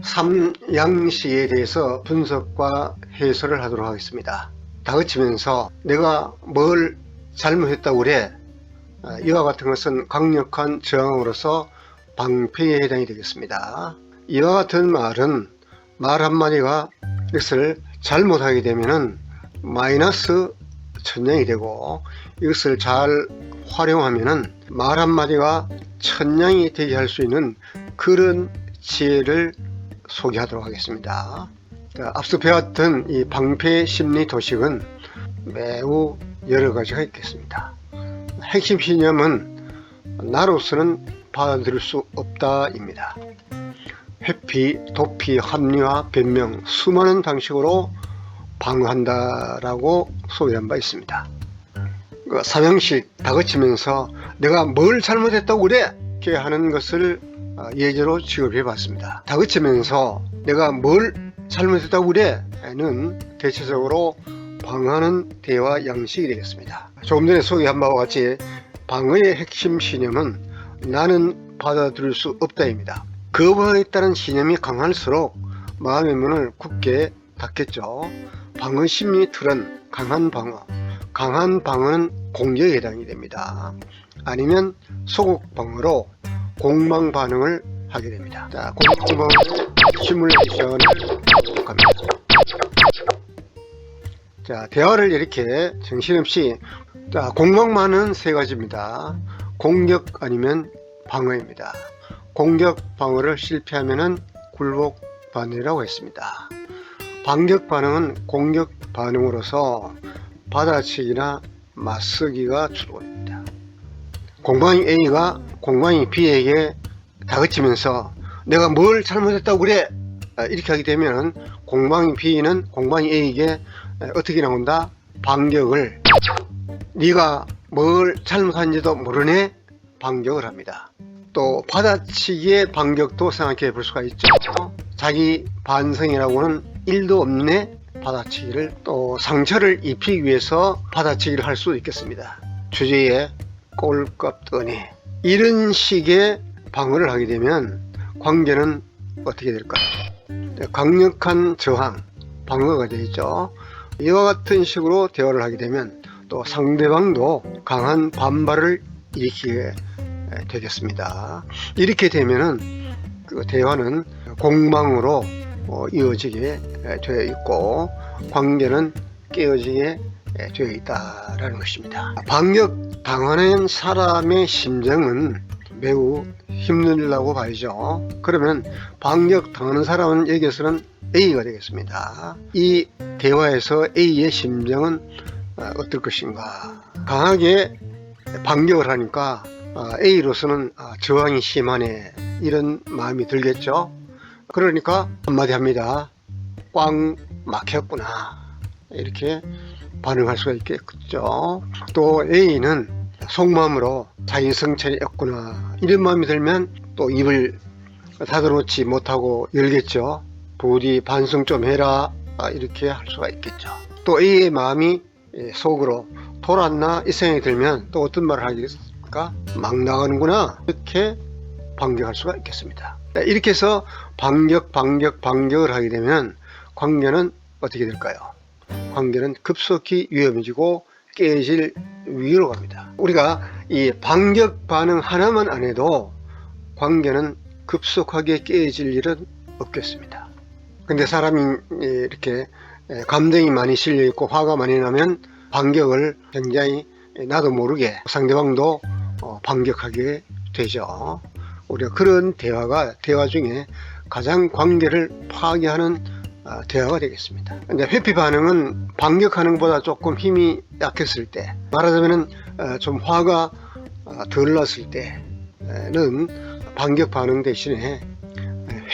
삼양식에 대해서 분석과 해설을 하도록 하겠습니다. 다그치면서 내가 뭘 잘못했다고 그래, 이와 같은 것은 강력한 저항으로서 방패에 해당이 되겠습니다. 이와 같은 말은 말 한마디가 이것을 잘못하게 되면은 마이너스 1000냥이 되고, 이것을 잘 활용하면은 말 한마디가 1000냥이 되게 할 수 있는 그런 지혜를 소개하도록 하겠습니다. 앞서 배웠던 이 방패 심리 도식은 매우 여러 가지가 있겠습니다. 핵심 신념은 나로서는 받아들일 수 없다입니다. 회피, 도피, 합리화, 변명, 수많은 방식으로 방어한다라고 소개한 바 있습니다. 삼양식 다그치면서 내가 뭘 잘못했다고 그래? 이렇게 하는 것을 예제로 취급해 봤습니다. 다그치면서 내가 뭘 잘못했다고 그래? 는 대체적으로 방어하는 대화 양식이 되겠습니다. 조금 전에 소개한 바와 같이 방어의 핵심 신념은 나는 받아들일 수 없다입니다. 거부하겠다는 신념이 강할수록 마음의 문을 굳게 닫겠죠. 방어 심리 틀은 강한 방어, 강한 방어는 공격에 해당이 됩니다. 아니면 소극 방어로 공방 반응을 하게 됩니다. 자, 공방 시뮬레이션을 합니다. 자, 대화를 이렇게 정신없이, 자, 공방 반응은 세 가지입니다. 공격 아니면 방어입니다. 공격 방어를 실패하면은 굴복 반응이라고 했습니다. 반격 반응은 공격 반응으로서 받아치기나 맞서기가 주로입니다. 공방인 A가 공방인 B에게 다그치면서 내가 뭘 잘못했다고 그래? 이렇게 하게 되면 공방인 B는 공방인 A에게 어떻게 나온다? 반격을, 네가 뭘 잘못한지도 모르네? 반격을 합니다. 또 받아치기의 반격도 생각해 볼 수가 있죠. 자기 반성이라고는 1도 없네? 받아치기를, 또 상처를 입히기 위해서 받아치기를 할 수도 있겠습니다. 주제에 꼴값 떠네, 이런 식의 방어를 하게 되면 관계는 어떻게 될까요? 강력한 저항, 방어가 되죠. 이와 같은 식으로 대화를 하게 되면 또 상대방도 강한 반발을 일으키게 되겠습니다. 이렇게 되면은 그 대화는 공방으로 이어지게 되어 있고 관계는 깨어지게 되어 있다라는 것입니다. 반격 당하는 사람의 심정은 매우 힘들다고 봐야죠. 그러면 반격 당하는 사람은 여기서는 A가 되겠습니다. 이 대화에서 A의 심정은 어떨 것인가? 강하게 반격을 하니까 A로서는 저항이 심하네, 이런 마음이 들겠죠. 그러니까 한마디 합니다. 꽉 막혔구나, 이렇게 반응할 수가 있겠죠. 또 A는 속마음으로 자기 성찰이 없구나, 이런 마음이 들면 또 입을 닫아놓지 못하고 열겠죠. 부디 반성 좀 해라, 이렇게 할 수가 있겠죠. 또 A의 마음이 속으로 돌았나 이 생각이 들면 또 어떤 말을 하겠습니까? 막 나가는구나, 이렇게 반격할 수가 있겠습니다. 이렇게 해서 반격을 하게 되면 관계는 어떻게 될까요? 관계는 급속히 위험해지고 깨질 위기로 갑니다. 우리가 이 반격 반응 하나만 안 해도 관계는 급속하게 깨질 일은 없겠습니다. 근데 사람이 이렇게 감정이 많이 실려 있고 화가 많이 나면 반격을 굉장히 나도 모르게 상대방도 반격하게 되죠. 우리가 그런 대화 중에 가장 관계를 파괴하는 대화가 되겠습니다. 근데 회피 반응은 반격하는 것보다 조금 힘이 약했을 때, 말하자면 좀 화가 덜 났을 때는 반격 반응 대신에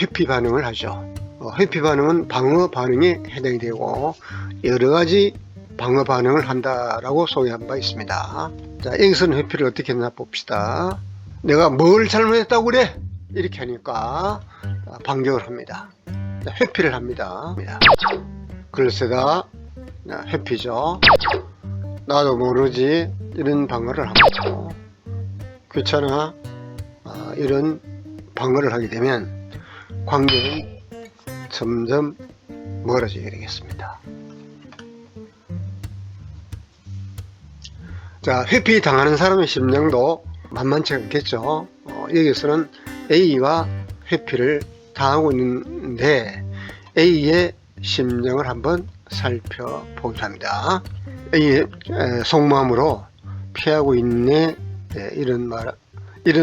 회피 반응을 하죠. 회피 반응은 방어 반응에 해당이 되고 여러 가지 방어 반응을 한다라고 소개한 바 있습니다. 자, 여기서는 회피를 어떻게 했나 봅시다. 내가 뭘 잘못했다고 그래? 이렇게 하니까 반격을 합니다. 회피를 합니다. 글쎄다, 회피죠. 나도 모르지, 이런 방어를 하고, 귀찮아, 이런 방어를 하게 되면 관계는 점점 멀어지게 되겠습니다. 자, 회피 당하는 사람의 심정도 만만치 않겠죠. 여기서는 A가 회피를 당하고 있는데 A의 심정을 한번 살펴보기로 합니다. A의 속마음으로 피하고 있네, 이런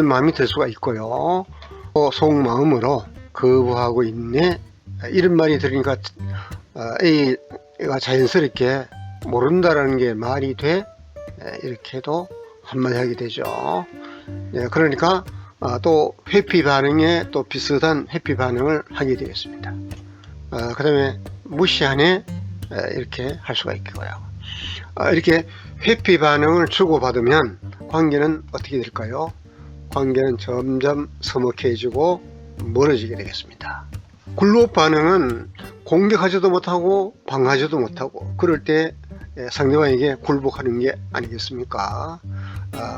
마음이 들 수가 있고요. 또 속마음으로 거부하고 있네, 이런 말이 들으니까 A가 자연스럽게 모른다라는 게 말이 돼, 이렇게도 한마디 하게 되죠. 그러니까 또 회피 반응에 또 비슷한 회피 반응을 하게 되겠습니다. 그 다음에 무시하네, 이렇게 할 수가 있고요. 이렇게 회피 반응을 주고받으면 관계는 어떻게 될까요? 관계는 점점 서먹해지고 멀어지게 되겠습니다. 굴복 반응은 공격하지도 못하고 방어하지도 못하고 그럴 때 상대방에게 굴복하는 게 아니겠습니까?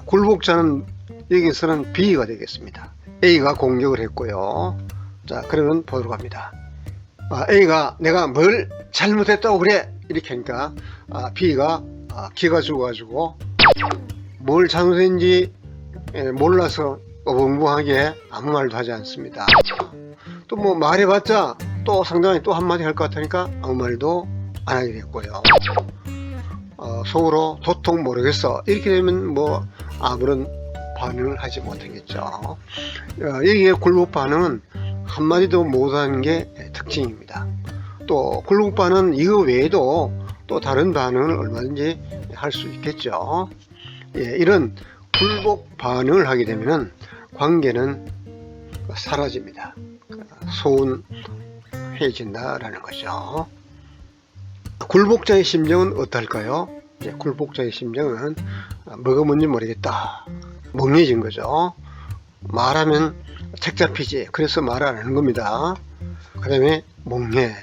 굴복자는 여기서는 B가 되겠습니다. A가 공격을 했고요. 자, 그러면 보도록 합니다. A가 내가 뭘 잘못했다고 그래, 이렇게 하니까 B가 기가 죽어가지고 뭘 잘못했는지 몰라서 어벙벙하게 아무 말도 하지 않습니다. 또 뭐 말해봤자 또 상대방이 또 한마디 할 것 같으니까 아무 말도 안 하게 됐고요. 속으로 도통 모르겠어, 이렇게 되면 뭐 아무런 반응을 하지 못하겠죠. 여기에 굴복 반응은 한마디도 못하는 게 특징입니다. 또 굴복 반응은 이거 외에도 또 다른 반응을 얼마든지 할 수 있겠죠. 이런 굴복 반응을 하게 되면 관계는 사라집니다. 소원해진다라는 거죠. 굴복자의 심정은 어떨까요? 굴복자의 심정은 뭐가 뭔지 모르겠다, 멍해진 거죠. 말하면 책 잡히지, 그래서 말 안 하는 겁니다. 그 다음에 멍해,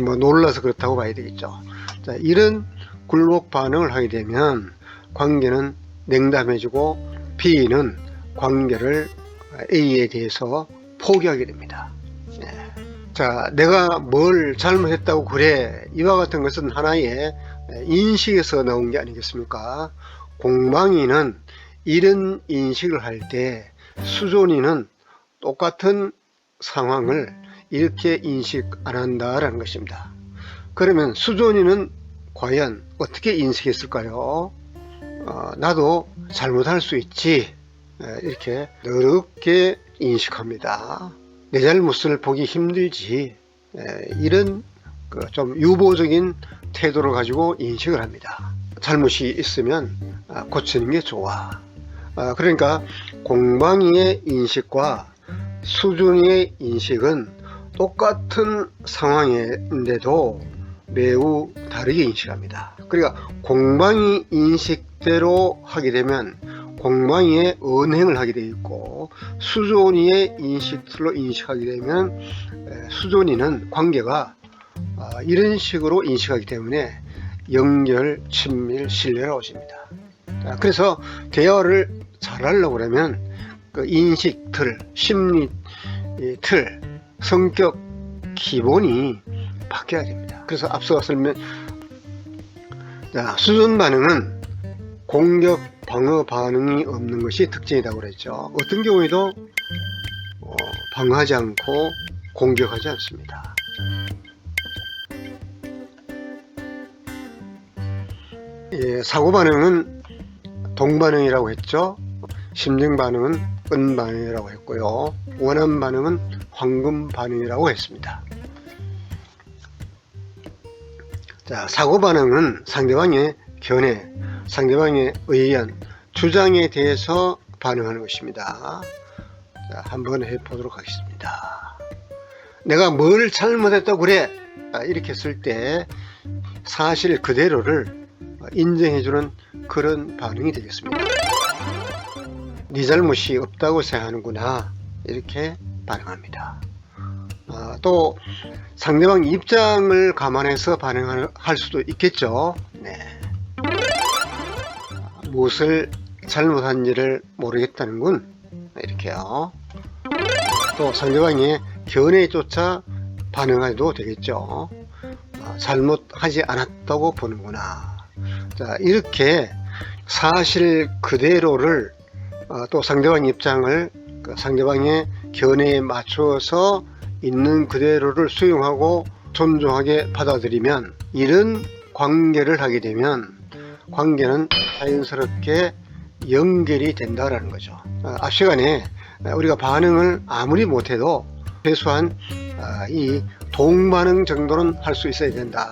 뭐 놀라서 그렇다고 봐야 되겠죠. 자, 이런 굴복 반응을 하게 되면 관계는 냉담해지고 B는 관계를 A에 대해서 포기하게 됩니다. 자, 내가 뭘 잘못했다고 그래, 이와 같은 것은 하나의 인식에서 나온 게 아니겠습니까? 공방이는 이런 인식을 할 때 수존이는 똑같은 상황을 이렇게 인식 안 한다라는 것입니다. 그러면 수존이는 과연 어떻게 인식했을까요? 나도 잘못할 수 있지, 이렇게 어렵게 인식합니다. 내 잘못을 보기 힘들지, 이런 좀 유보적인 태도를 가지고 인식을 합니다. 잘못이 있으면 고치는 게 좋아. 그러니까 공방이의 인식과 수준이의 인식은 똑같은 상황인데도 매우 다르게 인식합니다. 그러니까 공방이 인식대로 하게 되면 공방이의 언행을 하게 되어 있고, 수존이의 인식로 인식하게 되면 수존이는 관계가 이런 식으로 인식하기 때문에 연결, 친밀, 신뢰가 오십니다. 그래서 대화를 잘하려고 그러면 그 인식 틀, 심리 틀, 성격 기본이 바뀌어야 됩니다. 그래서 앞서 설명, 수존 반응은 공격, 방어 반응이 없는 것이 특징이라고 그랬죠. 어떤 경우에도 방어하지 않고 공격하지 않습니다. 사고 반응은 동반응이라고 했죠. 심증 반응은 은 반응이라고 했고요. 원한 반응은 황금 반응이라고 했습니다. 자, 사고 반응은 상대방의 견해, 상대방의 의견, 주장에 대해서 반응하는 것입니다. 자, 한번 해보도록 하겠습니다. 내가 뭘 잘못했다고 그래, 이렇게 했을 때 사실 그대로를 인정해주는 그런 반응이 되겠습니다. 네 잘못이 없다고 생각하는구나, 이렇게 반응합니다. 또 상대방 입장을 감안해서 반응할 수도 있겠죠. 무엇을 잘못한지를 모르겠다는군, 이렇게요. 또 상대방의 견해에 쫓아 반응해도 되겠죠. 잘못하지 않았다고 보는구나. 자, 이렇게 사실 그대로를 또 상대방 입장을 상대방의 견해에 맞추어서 있는 그대로를 수용하고 존중하게 받아들이면, 이런 관계를 하게 되면 관계는 자연스럽게 연결이 된다라는 거죠. 앞 시간에 우리가 반응을 아무리 못해도 최소한 이 동반응 정도는 할 수 있어야 된다,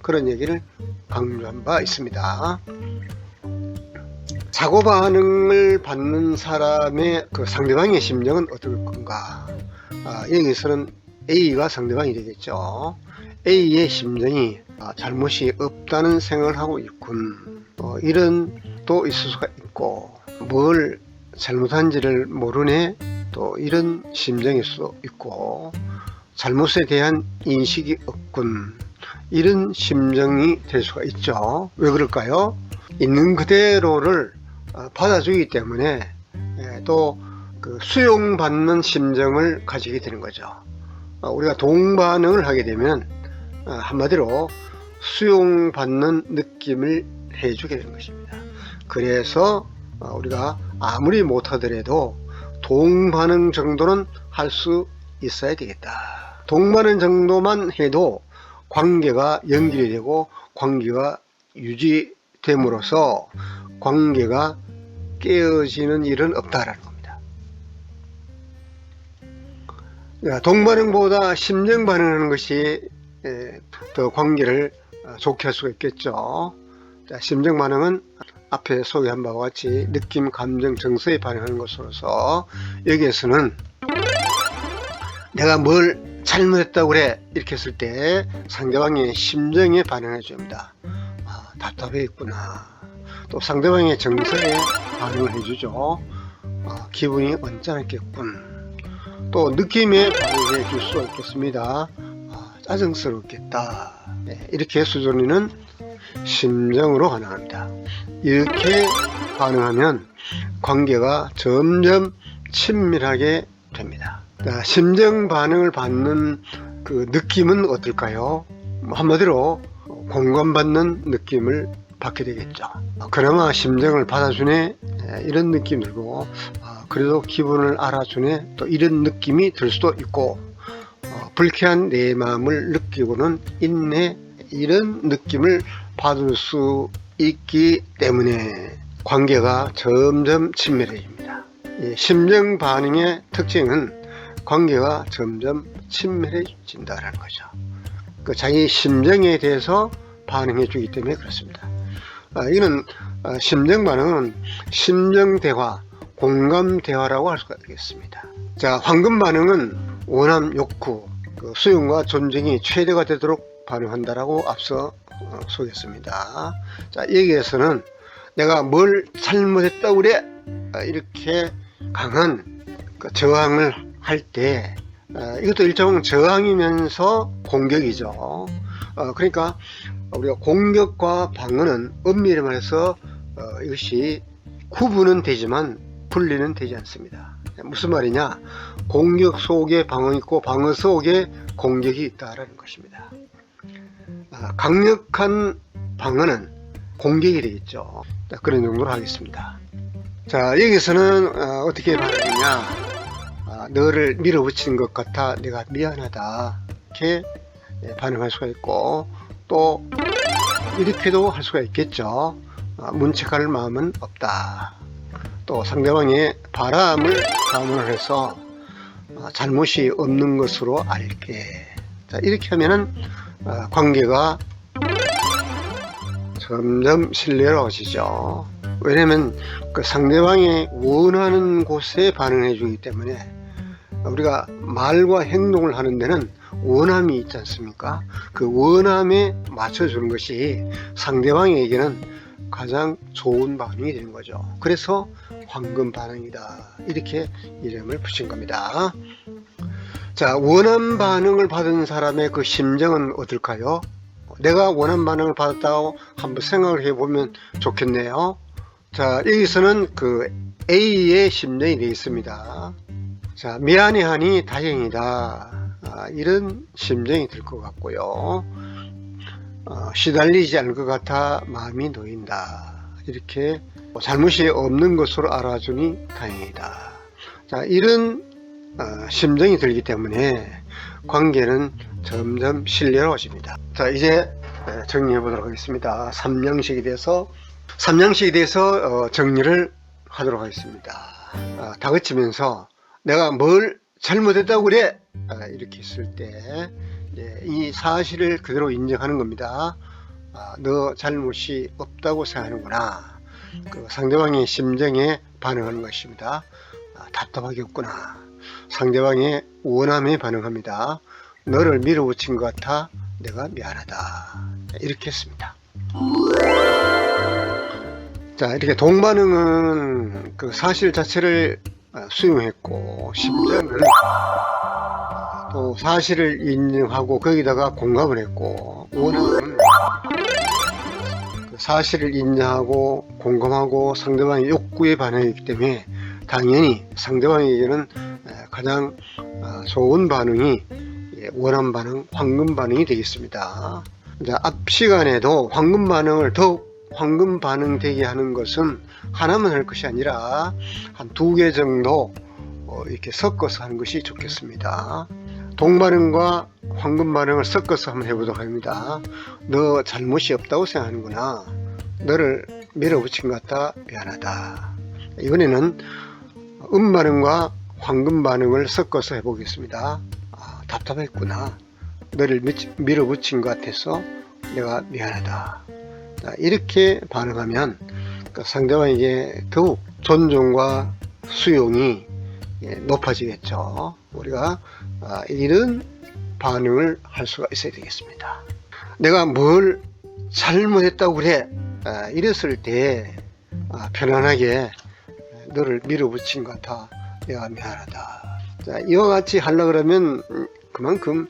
그런 얘기를 강조한 바 있습니다. 사고 반응을 받는 사람의 그 상대방의 심정은 어떨 건가? 여기서는 A가 상대방이 되겠죠. A의 심정이 잘못이 없다는 생각을 하고 있군, 이런 또 있을 수가 있고, 뭘 잘못한지를 모르네, 또 이런 심정일 수도 있고, 잘못에 대한 인식이 없군, 이런 심정이 될 수가 있죠. 왜 그럴까요? 있는 그대로를 받아주기 때문에 또 그 수용받는 심정을 가지게 되는 거죠. 우리가 동반응을 하게 되면 한마디로 수용받는 느낌을 해주게 되는 것입니다. 그래서 우리가 아무리 못하더라도 동반응 정도는 할 수 있어야 되겠다. 동반응 정도만 해도 관계가 연결이 되고 관계가 유지됨으로써 관계가 깨어지는 일은 없다라는 겁니다. 동반응보다 심정 반응하는 것이 더 관계를 좋게 할 수가 있겠죠. 심정 반응은 앞에 소개한 바와 같이 느낌, 감정, 정서에 반응하는 것으로서, 여기에서는 내가 뭘 잘못했다고 그래 이렇게 했을 때 상대방의 심정에 반응해 줍니다. 답답해 있구나. 또 상대방의 정서에 반응을 해주죠. 기분이 언짢았겠군. 또 느낌에 반응해 줄 수 있겠습니다. 짜증스럽겠다. 이렇게 수준이는 심정으로 반응합니다. 이렇게 반응하면 관계가 점점 친밀하게 됩니다. 심정 반응을 받는 그 느낌은 어떨까요? 한마디로 공감받는 느낌을 받게 되겠죠. 그나마 심정을 받아주네, 이런 느낌 들고, 그래도 기분을 알아주네, 또 이런 느낌이 들 수도 있고, 불쾌한 내 마음을 느끼고는 있네, 이런 느낌을 받을 수 있기 때문에 관계가 점점 친밀해집니다. 심정 반응의 특징은 관계가 점점 친밀해진다는 거죠. 자기 심정에 대해서 반응해 주기 때문에 그렇습니다. 이는 심정 반응은 심정 대화, 공감 대화라고 할 수가 있겠습니다. 자, 황금 반응은 원함, 욕구, 수용과 존중이 최대가 되도록 반응한다라고 앞서 소개했습니다. 자, 여기에서는 내가 뭘 잘못했다고 그래, 이렇게 강한 저항을 할 때, 이것도 일종 저항이면서 공격이죠. 그러니까 우리가 공격과 방어는 엄밀히 말해서 이것이 구분은 되지만 분리는 되지 않습니다. 무슨 말이냐? 공격 속에 방어 있고 방어 속에 공격이 있다라는 것입니다. 강력한 방어는 공격이 되겠죠. 그런 정도로 하겠습니다. 자, 여기서는 어떻게 반응하냐? 너를 밀어붙이는 것 같아 내가 미안하다, 이렇게 반응할 수가 있고, 또 이렇게도 할 수가 있겠죠. 문책할 마음은 없다. 또 상대방의 바람을 감안을 해서 잘못이 없는 것으로 알게. 자, 이렇게 하면은 관계가 점점 신뢰로워지죠. 왜냐면 그 상대방이 원하는 곳에 반응해 주기 때문에, 우리가 말과 행동을 하는 데는 원함이 있지 않습니까? 그 원함에 맞춰주는 것이 상대방에게는 가장 좋은 반응이 되는 거죠. 그래서 황금 반응이다, 이렇게 이름을 붙인 겁니다. 자, 원함 반응을 받은 사람의 그 심정은 어떨까요? 내가 원함 반응을 받았다고 한번 생각을 해보면 좋겠네요. 자, 여기서는 그 A의 심정이 되어 있습니다. 자, 미안해하니 다행이다. 이런 심정이 들 것 같고요. 시달리지 않을 것 같아 마음이 놓인다. 이렇게 잘못이 없는 것으로 알아주니 다행이다. 자, 이런 심정이 들기 때문에 관계는 점점 신뢰로워집니다. 자, 이제 정리해 보도록 하겠습니다. 삼양식에 대해서 정리를 하도록 하겠습니다. 다그치면서 내가 뭘 잘못했다고 그래, 이렇게 했을 때 이 사실을 그대로 인정하는 겁니다. 너 잘못이 없다고 생각하는구나. 그 상대방의 심정에 반응하는 것입니다. 답답하겠구나. 상대방의 원함에 반응합니다. 너를 밀어붙인 것 같아 내가 미안하다. 이렇게 했습니다. 자, 이렇게 동반응은 그 사실 자체를 수용했고, 심정은 또 사실을 인정하고 거기다가 공감을 했고, 원함은 그 사실을 인정하고 공감하고 상대방의 욕구에 반응했기 때문에 당연히 상대방에게는 가장 좋은 반응이 원함 반응, 황금 반응이 되겠습니다. 이제 앞 시간에도 황금 반응을 더욱 황금 반응 되게 하는 것은 하나만 할 것이 아니라 한 2개 정도 이렇게 섞어서 하는 것이 좋겠습니다. 동반응과 황금 반응을 섞어서 한번 해보도록 합니다. 너 잘못이 없다고 생각하는구나. 너를 밀어붙인 것 같아 미안하다. 이번에는 반응과 황금 반응을 섞어서 해보겠습니다. 답답했구나. 너를 밀어붙인 것 같아서 내가 미안하다. 이렇게 반응하면 상대방에게 더욱 존중과 수용이 높아지겠죠. 우리가 이런 반응을 할 수가 있어야 되겠습니다. 내가 뭘 잘못했다고 그래, 이랬을 때 편안하게 너를 밀어붙인 것 같아 내가 미안하다. 자, 이와 같이 하려고 그러면 그만큼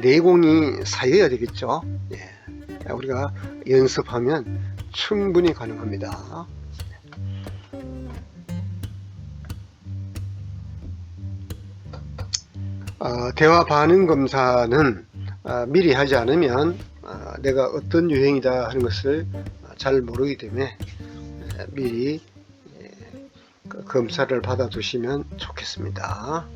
내공이 쌓여야 되겠죠. 우리가 연습하면 충분히 가능합니다. 대화 반응 검사는 미리 하지 않으면 내가 어떤 유형이다 하는 것을 잘 모르기 때문에 미리 검사를 받아 두시면 좋겠습니다.